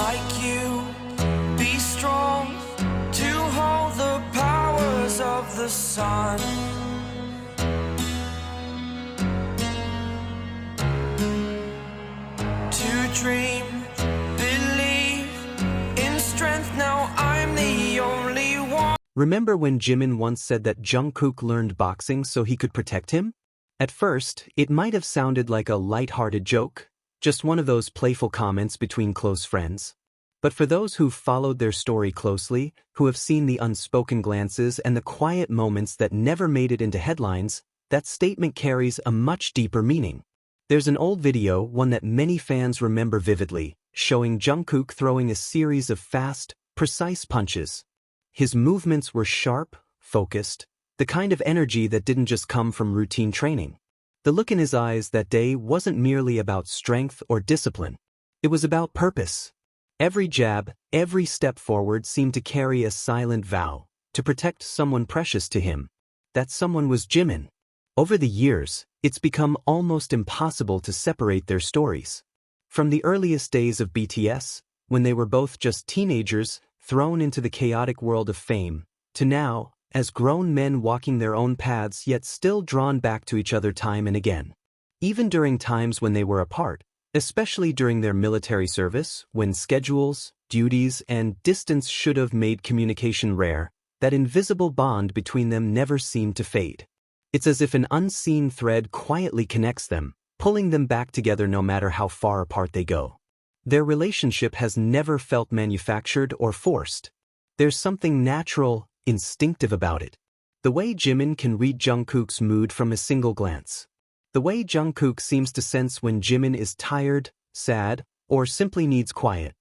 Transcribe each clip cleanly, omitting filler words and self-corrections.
like you. Be strong to hold the powers of the sun. To dream, believe in strength. Now I'm the only one. Remember when Jimin once said that Jungkook learned boxing so he could protect him? At first, it might have sounded like a light-hearted joke, just one of those playful comments between close friends. But for those who've followed their story closely, who have seen the unspoken glances and the quiet moments that never made it into headlines, that statement carries a much deeper meaning. There's an old video, one that many fans remember vividly, showing Jungkook throwing a series of fast, precise punches. His movements were sharp, focused, the kind of energy that didn't just come from routine training. The look in his eyes that day wasn't merely about strength or discipline. It was about purpose. Every jab, every step forward seemed to carry a silent vow to protect someone precious to him. That someone was Jimin. Over the years, it's become almost impossible to separate their stories. From the earliest days of BTS, when they were both just teenagers thrown into the chaotic world of fame, to now, as grown men walking their own paths yet still drawn back to each other time and again. Even during times when they were apart, especially during their military service, when schedules, duties, and distance should have made communication rare, that invisible bond between them never seemed to fade. It's as if an unseen thread quietly connects them, pulling them back together no matter how far apart they go. Their relationship has never felt manufactured or forced. There's something natural, instinctive about it. The way Jimin can read Jungkook's mood from a single glance. The way Jungkook seems to sense when Jimin is tired, sad, or simply needs quiet.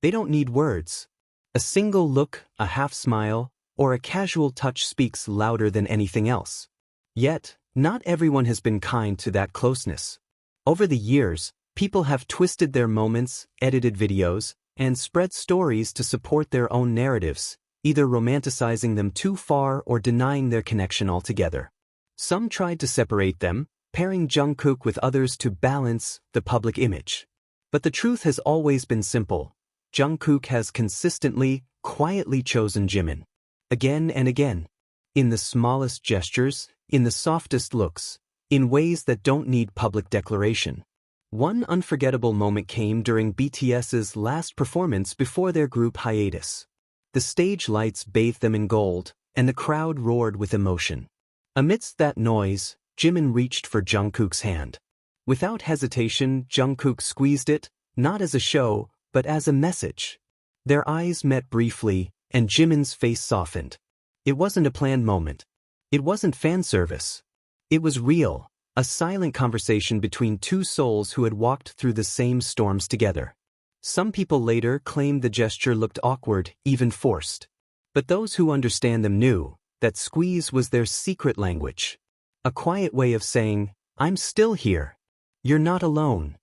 They don't need words. A single look, a half smile, or a casual touch speaks louder than anything else. Yet, not everyone has been kind to that closeness. Over the years, people have twisted their moments, edited videos, and spread stories to support their own narratives, either romanticizing them too far or denying their connection altogether. Some tried to separate them, pairing Jungkook with others to balance the public image. But the truth has always been simple. Jungkook has consistently, quietly chosen Jimin. Again and again. In the smallest gestures, in the softest looks, in ways that don't need public declaration. One unforgettable moment came during BTS's last performance before their group hiatus. The stage lights bathed them in gold, and the crowd roared with emotion. Amidst that noise, Jimin reached for Jungkook's hand. Without hesitation, Jungkook squeezed it, not as a show, but as a message. Their eyes met briefly, and Jimin's face softened. It wasn't a planned moment. It wasn't fan service. It was real, a silent conversation between two souls who had walked through the same storms together. Some people later claimed the gesture looked awkward, even forced. But those who understand them knew that squeeze was their secret language. A quiet way of saying, "I'm still here. You're not alone."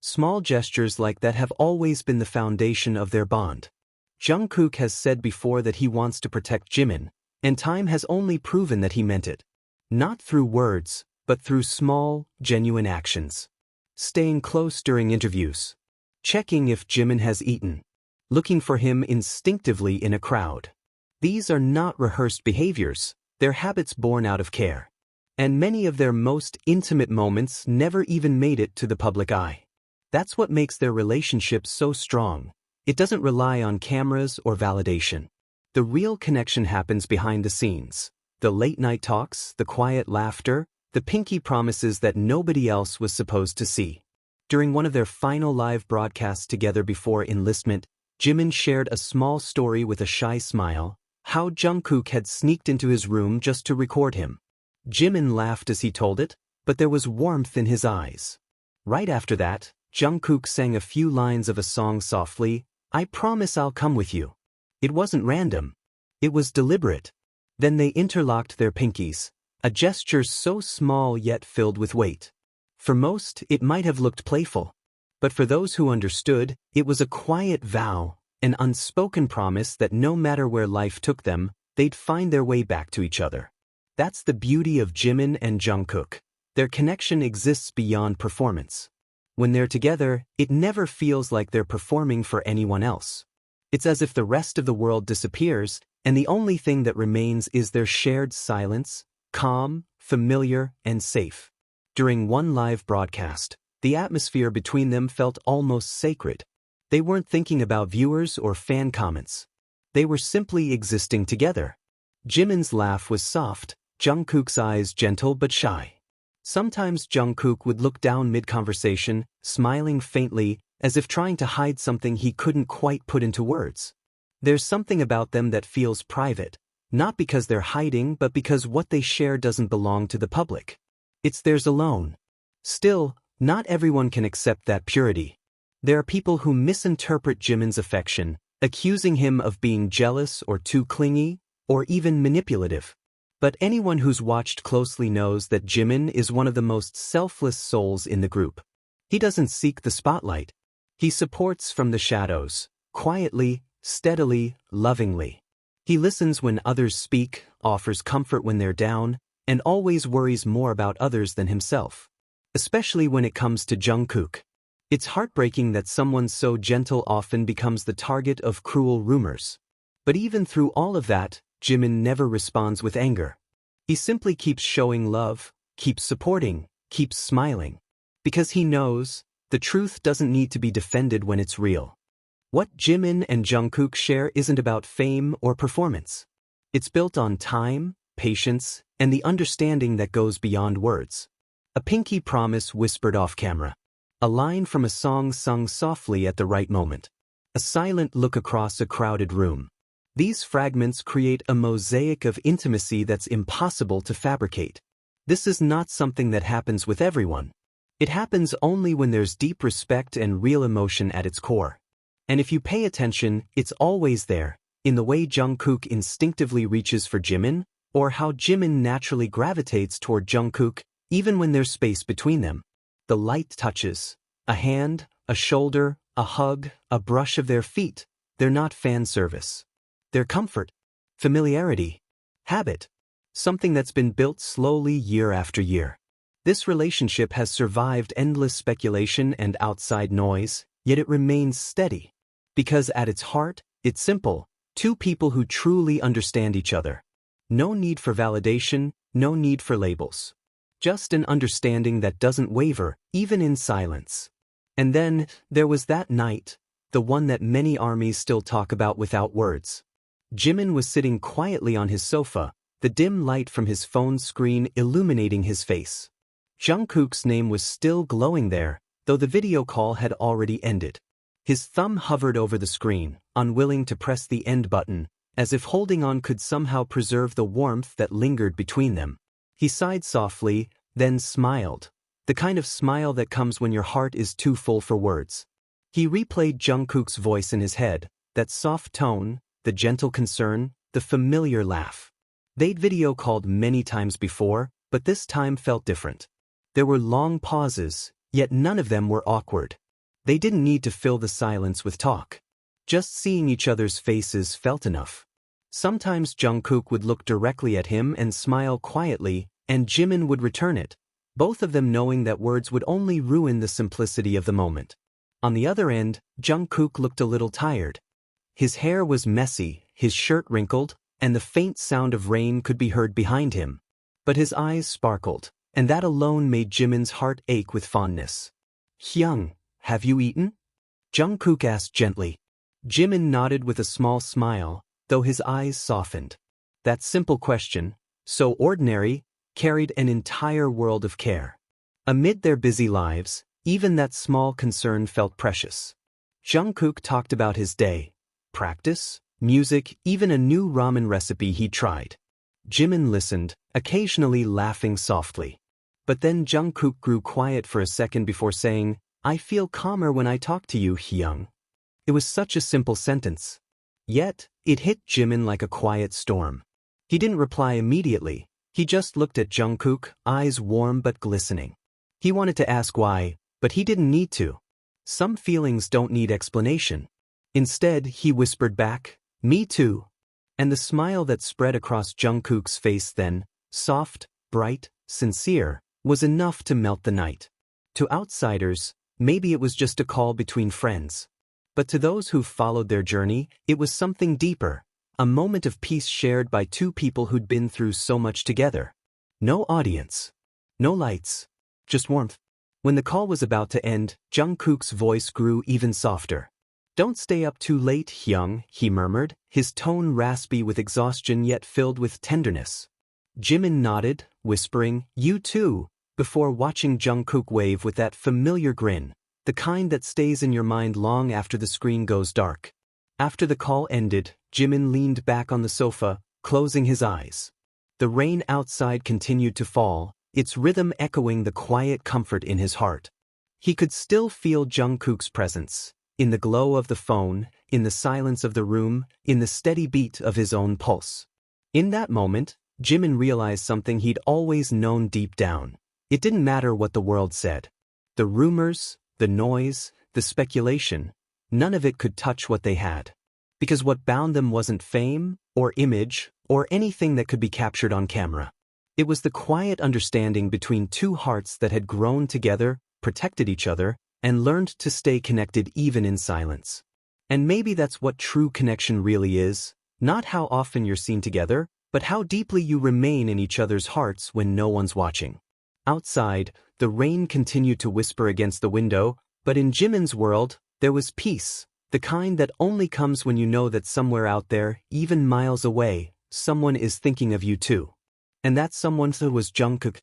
Small gestures like that have always been the foundation of their bond. Jungkook has said before that he wants to protect Jimin, and time has only proven that he meant it. Not through words, but through small, genuine actions. Staying close during interviews. Checking if Jimin has eaten. Looking for him instinctively in a crowd. These are not rehearsed behaviors, they're habits born out of care. And many of their most intimate moments never even made it to the public eye. That's what makes their relationship so strong. It doesn't rely on cameras or validation. The real connection happens behind the scenes. The late-night talks, the quiet laughter, the pinky promises that nobody else was supposed to see. During one of their final live broadcasts together before enlistment, Jimin shared a small story with a shy smile, how Jungkook had sneaked into his room just to record him. Jimin laughed as he told it, but there was warmth in his eyes. Right after that, Jungkook sang a few lines of a song softly, "I promise I'll come with you." It wasn't random. It was deliberate. Then they interlocked their pinkies, a gesture so small yet filled with weight. For most, it might have looked playful. But for those who understood, it was a quiet vow, an unspoken promise that no matter where life took them, they'd find their way back to each other. That's the beauty of Jimin and Jungkook. Their connection exists beyond performance. When they're together, it never feels like they're performing for anyone else. It's as if the rest of the world disappears, and the only thing that remains is their shared silence, calm, familiar, and safe. During one live broadcast, the atmosphere between them felt almost sacred. They weren't thinking about viewers or fan comments. They were simply existing together. Jimin's laugh was soft, Jungkook's eyes gentle but shy. Sometimes Jungkook would look down mid-conversation, smiling faintly, as if trying to hide something he couldn't quite put into words. There's something about them that feels private, not because they're hiding but because what they share doesn't belong to the public. It's theirs alone. Still, not everyone can accept that purity. There are people who misinterpret Jimin's affection, accusing him of being jealous or too clingy, or even manipulative. But anyone who's watched closely knows that Jimin is one of the most selfless souls in the group. He doesn't seek the spotlight. He supports from the shadows, quietly, steadily, lovingly. He listens when others speak, offers comfort when they're down, and always worries more about others than himself. Especially when it comes to Jungkook. It's heartbreaking that someone so gentle often becomes the target of cruel rumors. But even through all of that, Jimin never responds with anger. He simply keeps showing love, keeps supporting, keeps smiling. Because he knows, the truth doesn't need to be defended when it's real. What Jimin and Jungkook share isn't about fame or performance. It's built on time, patience, and the understanding that goes beyond words. A pinky promise whispered off camera. A line from a song sung softly at the right moment. A silent look across a crowded room. These fragments create a mosaic of intimacy that's impossible to fabricate. This is not something that happens with everyone. It happens only when there's deep respect and real emotion at its core. And if you pay attention, it's always there, in the way Jungkook instinctively reaches for Jimin, or how Jimin naturally gravitates toward Jungkook, even when there's space between them. The light touches, a hand, a shoulder, a hug, a brush of their feet. They're not fan service. They're comfort, familiarity, habit, something that's been built slowly year after year. This relationship has survived endless speculation and outside noise, yet it remains steady. Because at its heart, it's simple, two people who truly understand each other. No need for validation, no need for labels. Just an understanding that doesn't waver, even in silence. And then, there was that night, the one that many armies still talk about without words. Jimin was sitting quietly on his sofa, the dim light from his phone screen illuminating his face. Jungkook's name was still glowing there, though the video call had already ended. His thumb hovered over the screen, unwilling to press the end button, as if holding on could somehow preserve the warmth that lingered between them. He sighed softly, then smiled, the kind of smile that comes when your heart is too full for words. He replayed Jungkook's voice in his head, that soft tone, the gentle concern, the familiar laugh. They'd video called many times before, but this time felt different. There were long pauses, yet none of them were awkward. They didn't need to fill the silence with talk. Just seeing each other's faces felt enough. Sometimes Jungkook would look directly at him and smile quietly, and Jimin would return it, both of them knowing that words would only ruin the simplicity of the moment. On the other end, Jungkook looked a little tired. His hair was messy, his shirt wrinkled, and the faint sound of rain could be heard behind him. But his eyes sparkled, and that alone made Jimin's heart ache with fondness. "Hyung, have you eaten?" Jungkook asked gently. Jimin nodded with a small smile, though his eyes softened. That simple question, so ordinary, carried an entire world of care. Amid their busy lives, even that small concern felt precious. Jungkook talked about his day, practice, music, even a new ramen recipe he tried. Jimin listened, occasionally laughing softly. But then Jungkook grew quiet for a second before saying, "I feel calmer when I talk to you, Hyung." It was such a simple sentence. Yet, it hit Jimin like a quiet storm. He didn't reply immediately. He just looked at Jungkook, eyes warm but glistening. He wanted to ask why, but he didn't need to. Some feelings don't need explanation. Instead, he whispered back, "Me too." And the smile that spread across Jungkook's face then, soft, bright, sincere, was enough to melt the night. To outsiders, Maybe it was just a call between friends. But to those who followed their journey, it was something deeper. A moment of peace shared by two people who'd been through so much together. No audience. No lights. Just warmth. When the call was about to end, Jungkook's voice grew even softer. "Don't stay up too late, Hyung," he murmured, his tone raspy with exhaustion yet filled with tenderness. Jimin nodded, whispering, "You too," before watching Jungkook wave with that familiar grin, the kind that stays in your mind long after the screen goes dark. After the call ended, Jimin leaned back on the sofa, closing his eyes. The rain outside continued to fall, its rhythm echoing the quiet comfort in his heart. He could still feel Jungkook's presence, in the glow of the phone, in the silence of the room, in the steady beat of his own pulse. In that moment, Jimin realized something he'd always known deep down. It didn't matter what the world said. The rumors, the noise, the speculation, none of it could touch what they had. Because what bound them wasn't fame, or image, or anything that could be captured on camera. It was the quiet understanding between two hearts that had grown together, protected each other, and learned to stay connected even in silence. And maybe that's what true connection really is, not how often you're seen together, but how deeply you remain in each other's hearts when no one's watching. Outside, the rain continued to whisper against the window, but in Jimin's world, there was peace, the kind that only comes when you know that somewhere out there, even miles away, someone is thinking of you too. And that someone was Jungkook.